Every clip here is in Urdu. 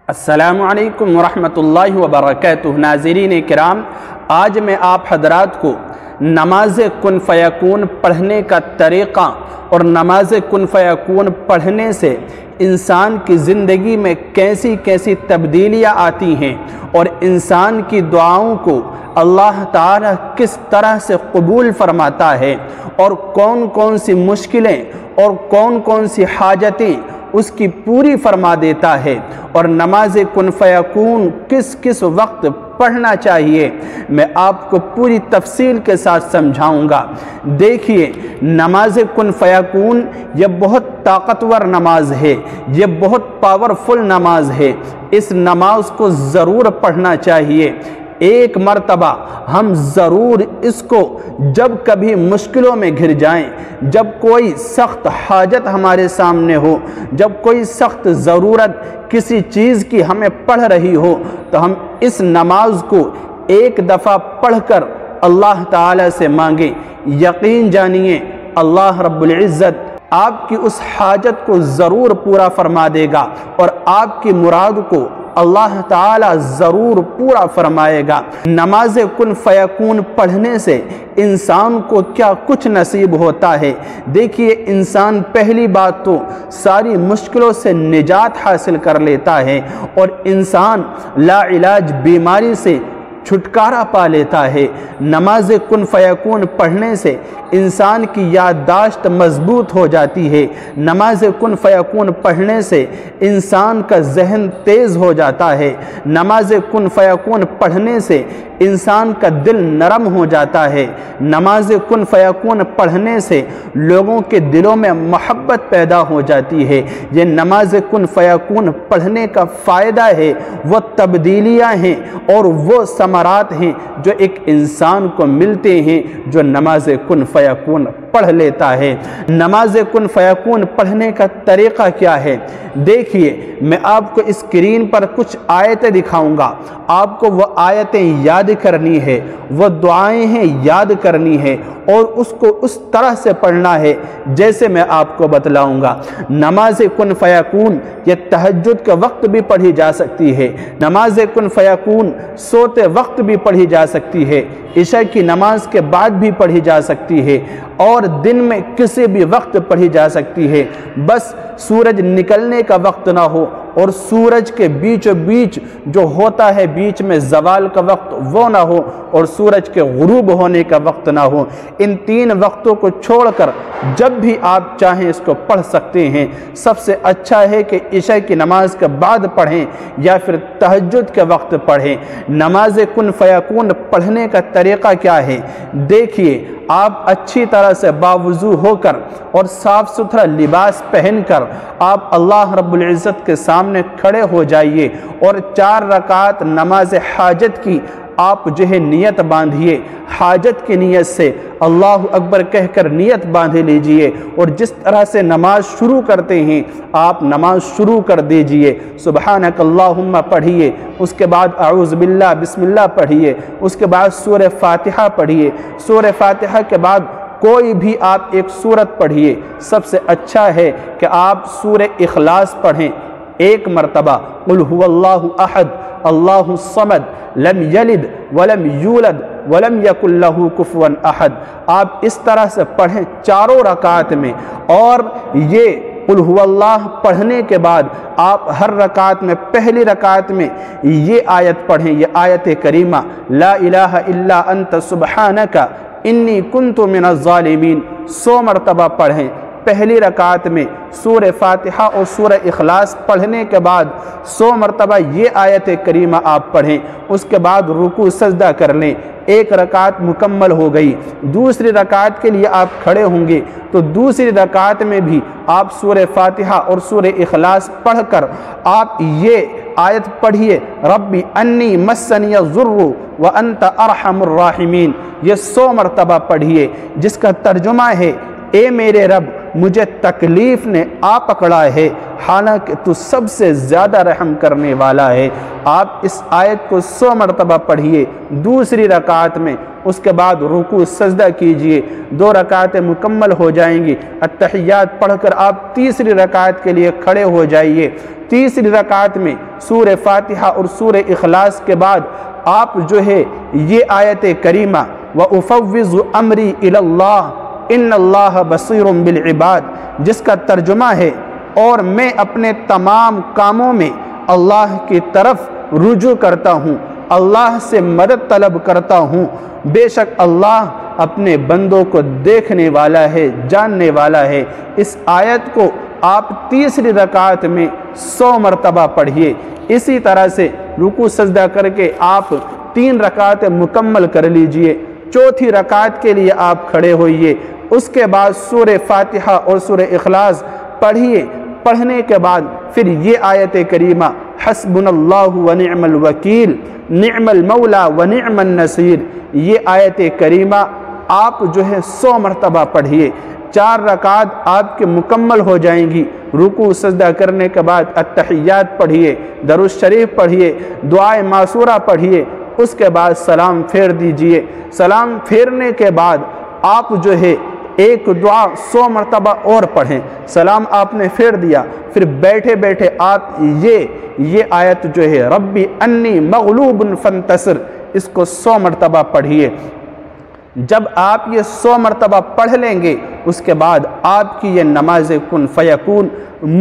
السلام علیکم ورحمۃ اللہ وبرکاتہ۔ ناظرین کرام، آج میں آپ حضرات کو نماز کن فیکون پڑھنے کا طریقہ اور نماز کن فیکون پڑھنے سے انسان کی زندگی میں کیسی کیسی تبدیلیاں آتی ہیں اور انسان کی دعاؤں کو اللہ تعالیٰ کس طرح سے قبول فرماتا ہے اور کون کون سی مشکلیں اور کون کون سی حاجتیں اس کی پوری فرما دیتا ہے، اور نماز کن فیکون کس کس وقت پڑھنا چاہیے میں آپ کو پوری تفصیل کے ساتھ سمجھاؤں گا۔ دیکھیے، نماز کن فیکون یہ بہت طاقتور نماز ہے، یہ بہت پاورفل نماز ہے۔ اس نماز کو ضرور پڑھنا چاہیے۔ ایک مرتبہ ہم ضرور اس کو جب کبھی مشکلوں میں گھر جائیں، جب کوئی سخت حاجت ہمارے سامنے ہو، جب کوئی سخت ضرورت کسی چیز کی ہمیں پڑھ رہی ہو، تو ہم اس نماز کو ایک دفعہ پڑھ کر اللہ تعالی سے مانگیں۔ یقین جانیے، اللہ رب العزت آپ کی اس حاجت کو ضرور پورا فرما دے گا اور آپ کی مراد کو اللہ تعالیٰ ضرور پورا فرمائے گا۔ نماز کن فیکون پڑھنے سے انسان کو کیا کچھ نصیب ہوتا ہے۔ دیکھیے، انسان پہلی بات تو ساری مشکلوں سے نجات حاصل کر لیتا ہے اور انسان لا علاج بیماری سے چھٹکارا پا لیتا ہے۔ نماز کن فیکون پڑھنے سے انسان کی یادداشت مضبوط ہو جاتی ہے۔ نماز کن فیکون پڑھنے سے انسان کا ذہن تیز ہو جاتا ہے۔ نماز کن فیکون پڑھنے سے انسان کا دل نرم ہو جاتا ہے۔ نماز کن فیکون پڑھنے سے لوگوں کے دلوں میں محبت پیدا ہو جاتی ہے۔ یہ نماز کن فیکون پڑھنے کا فائدہ ہے، وہ تبدیلیاں ہیں اور وہ ثمرات ہیں جو ایک انسان کو ملتے ہیں جو نماز کن فیکون پڑھ لیتا ہے۔ نماز کن فیکون پڑھنے کا طریقہ کیا ہے؟ دیکھیے، میں آپ کو اسکرین پر کچھ آیتیں دکھاؤں گا۔ آپ کو وہ آیتیں یاد کرنی ہے، وہ دعائیں ہیں یاد کرنی ہے اور اس کو اس طرح سے پڑھنا ہے جیسے میں آپ کو بتلاؤں گا۔ نماز کن فیکون یہ تہجد کے وقت بھی پڑھی جا سکتی ہے۔ نماز کن فیکون سوتے وقت بھی پڑھی جا سکتی ہے، عشاء کی نماز کے بعد بھی پڑھی جا سکتی ہے اور دن میں کسی بھی وقت پڑھی جا سکتی ہے۔ بس سورج نکلنے کا وقت نہ ہو اور سورج کے بیچ بیچ جو ہوتا ہے بیچ میں زوال کا وقت وہ نہ ہو اور سورج کے غروب ہونے کا وقت نہ ہو۔ ان تین وقتوں کو چھوڑ کر جب بھی آپ چاہیں اس کو پڑھ سکتے ہیں۔ سب سے اچھا ہے کہ عشاء کی نماز کے بعد پڑھیں یا پھر تہجد کے وقت پڑھیں۔ نماز کن فیکون پڑھنے کا طریقہ کیا ہے؟ دیکھیے، آپ اچھی طرح سے باوضو ہو کر اور صاف ستھرا لباس پہن کر آپ اللہ رب العزت کے سامنے کھڑے ہو جائیے اور 4 رکعت نماز حاجت کی آپ جو ہے نیت باندھیے۔ حاجت کی نیت سے اللہ اکبر کہہ کر نیت باندھ لیجئے اور جس طرح سے نماز شروع کرتے ہیں آپ نماز شروع کر دیجئے۔ سبحانک اللہم پڑھیے، اس کے بعد اعوذ باللہ بسم اللہ پڑھیے، اس کے بعد سورہ فاتحہ پڑھیے۔ سورہ فاتحہ کے بعد کوئی بھی آپ ایک سورت پڑھیے۔ سب سے اچھا ہے کہ آپ سورہ اخلاص پڑھیں ایک مرتبہ، قل هو اللہ احد اللہ الصمد لم یلد ولم یولد ولم یکن لہ کفوا احد۔ آپ اس طرح سے پڑھیں 4 رکعت میں، اور یہ قل هو اللہ پڑھنے کے بعد آپ ہر رکعت میں پہلی رکعت میں یہ آیت پڑھیں، یہ آیت کریمہ لا الہ الا انت سبحانک انی کنت من الظالمین 100 مرتبہ پڑھیں۔ پہلی رکعت میں سورہ فاتحہ اور سورہ اخلاص پڑھنے کے بعد 100 مرتبہ یہ آیت کریمہ آپ پڑھیں۔ اس کے بعد رکوع سجدہ کر لیں۔ ایک رکعت مکمل ہو گئی۔ دوسری رکعت کے لیے آپ کھڑے ہوں گے تو دوسری رکعت میں بھی آپ سورہ فاتحہ اور سورہ اخلاص پڑھ کر آپ یہ آیت پڑھیے، ربی انی مسنی الضر وانت ارحم الراحمین۔ یہ 100 مرتبہ پڑھیے، جس کا ترجمہ ہے، اے میرے رب مجھے تکلیف نے آ پکڑا ہے، حالانکہ تو سب سے زیادہ رحم کرنے والا ہے۔ آپ اس آیت کو 100 مرتبہ پڑھیے دوسری رکعت میں، اس کے بعد رکوع سجدہ کیجئے، 2 رکعتیں مکمل ہو جائیں گی۔ التحیات پڑھ کر آپ تیسری رکعت کے لیے کھڑے ہو جائیے۔ تیسری رکعت میں سورہ فاتحہ اور سورہ اخلاص کے بعد آپ جو ہے یہ آیت کریمہ وَأُفَوِّضُ أَمْرِي إِلَى اللَّهِ إِنَّ اللَّهَ بَصِيرٌ بِالْعِبَادِ، جس کا ترجمہ ہے اور میں اپنے تمام کاموں میں اللہ کی طرف رجوع کرتا ہوں، اللہ سے مدد طلب کرتا ہوں، بے شک اللہ اپنے بندوں کو دیکھنے والا ہے، جاننے والا ہے۔ اس آیت کو آپ تیسری رکعت میں 100 مرتبہ پڑھیے۔ اسی طرح سے رکوع سجدہ کر کے آپ 3 رکعتیں مکمل کر لیجئے۔ چوتھی رکعت کے لیے آپ کھڑے ہوئیے، اس کے بعد سورہ فاتحہ اور سورہ اخلاص پڑھیے۔ پڑھنے کے بعد پھر یہ آیت کریمہ حسبنا اللہ ونعم الوکیل نعم المولا ونعم النصیر، یہ آیت کریمہ آپ جو ہے 100 مرتبہ پڑھیے۔ 4 رکعت آپ کے مکمل ہو جائیں گی۔ رکوع سجدہ کرنے کے بعد التحیات پڑھیے، درود شریف پڑھیے، دعائے معصورہ پڑھیے، اس کے بعد سلام پھیر دیجئے۔ سلام پھیرنے کے بعد آپ جو ہے ایک دعا 100 مرتبہ اور پڑھیں۔ سلام آپ نے پھیر دیا، پھر بیٹھے بیٹھے آپ یہ آیت جو ہے ربی انی مغلوب فانتصر، اس کو 100 مرتبہ پڑھیے۔ جب آپ یہ 100 مرتبہ پڑھ لیں گے اس کے بعد آپ کی یہ نماز کن فیکون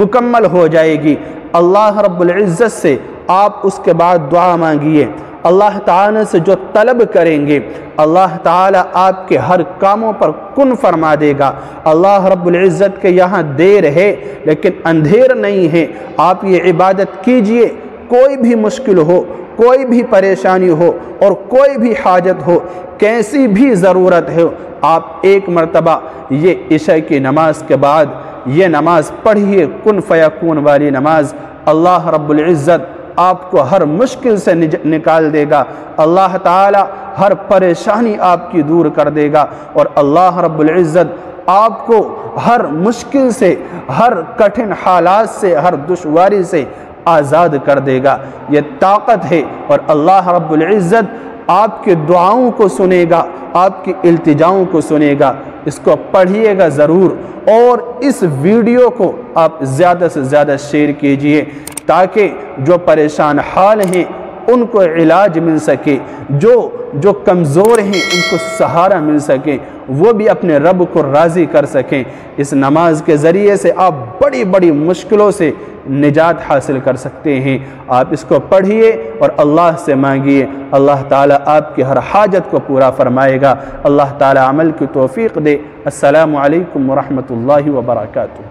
مکمل ہو جائے گی۔ اللہ رب العزت سے آپ اس کے بعد دعا مانگیے، اللہ تعالیٰ سے جو طلب کریں گے اللہ تعالیٰ آپ کے ہر کاموں پر کن فرما دے گا۔ اللہ رب العزت کے یہاں دیر ہے لیکن اندھیر نہیں ہے۔ آپ یہ عبادت کیجئے، کوئی بھی مشکل ہو، کوئی بھی پریشانی ہو اور کوئی بھی حاجت ہو، کیسی بھی ضرورت ہو، آپ ایک مرتبہ یہ عشاء کی نماز کے بعد یہ نماز پڑھیے، کن فیکون والی نماز۔ اللہ رب العزت آپ کو ہر مشکل سے نکال دے گا، اللہ تعالی ہر پریشانی آپ کی دور کر دے گا، اور اللہ رب العزت آپ کو ہر مشکل سے، ہر کٹھن حالات سے، ہر دشواری سے آزاد کر دے گا۔ یہ طاقت ہے، اور اللہ رب العزت آپ کے دعاؤں کو سنے گا، آپ کی التجاؤں کو سنے گا۔ اس کو پڑھیے گا ضرور، اور اس ویڈیو کو آپ زیادہ سے زیادہ شیئر کیجئے تاکہ جو پریشان حال ہیں ان کو علاج مل سکے، جو کمزور ہیں ان کو سہارا مل سکے، وہ بھی اپنے رب کو راضی کر سکیں۔ اس نماز کے ذریعے سے آپ بڑی بڑی مشکلوں سے نجات حاصل کر سکتے ہیں۔ آپ اس کو پڑھیے اور اللہ سے مانگیے، اللہ تعالیٰ آپ کی ہر حاجت کو پورا فرمائے گا۔ اللہ تعالیٰ عمل کی توفیق دے۔ السلام علیکم ورحمۃ اللہ وبرکاتہ۔